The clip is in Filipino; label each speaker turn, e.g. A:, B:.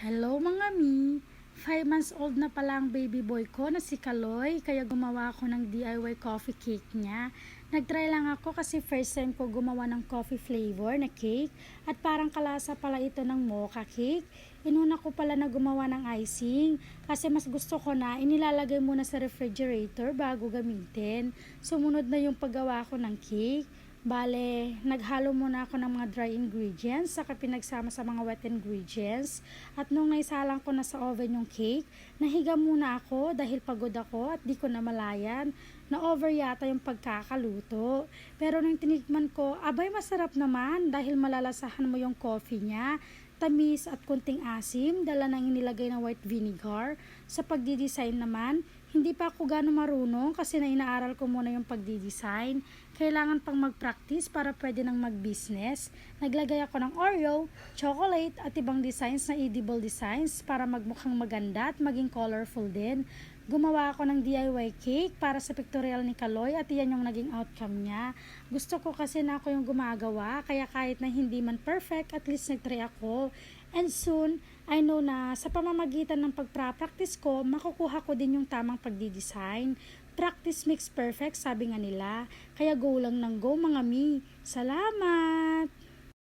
A: Hello mga mi! 5 months old na pala ang baby boy ko na si Kaloy, kaya gumawa ako ng DIY coffee cake niya. Nagtry lang ako kasi first time ko gumawa ng coffee flavor na cake at parang kalasa pala ito ng mocha cake. Inuna ko pala na gumawa ng icing kasi mas gusto ko na inilalagay muna sa refrigerator bago gamitin. Sumunod na yung paggawa ko ng cake. Bale, naghalo muna ako ng mga dry ingredients saka pinagsama sa mga wet ingredients. At nung naisalang ko na sa oven yung cake, nahiga muna ako dahil pagod ako at di ko namalayan na over yata yung pagkakaluto. Pero nung tinikman ko, abay masarap naman dahil malalasahan mo yung coffee niya. Tamis at kunting asim, dala nang inilagay na white vinegar. Sa pagdidesign naman, hindi pa ako gano'ng marunong kasi na inaaral ko muna yung pagdidesign. Kailangan pang mag-practice para pwede nang mag-business. Naglagay ako ng Oreo, chocolate at ibang designs na edible designs para magmukhang maganda at maging colorful din. Gumawa ako ng DIY cake para sa pictorial ni Kaloy at iyan yung naging outcome niya. Gusto ko kasi na ako yung gumagawa, kaya kahit na hindi man perfect, at least nag-try ako. And soon, I know na sa pamamagitan ng pagpra-practice ko, makukuha ko din yung tamang pagdi-design. Practice makes perfect, sabi nga nila. Kaya go lang ng go mga mi. Salamat!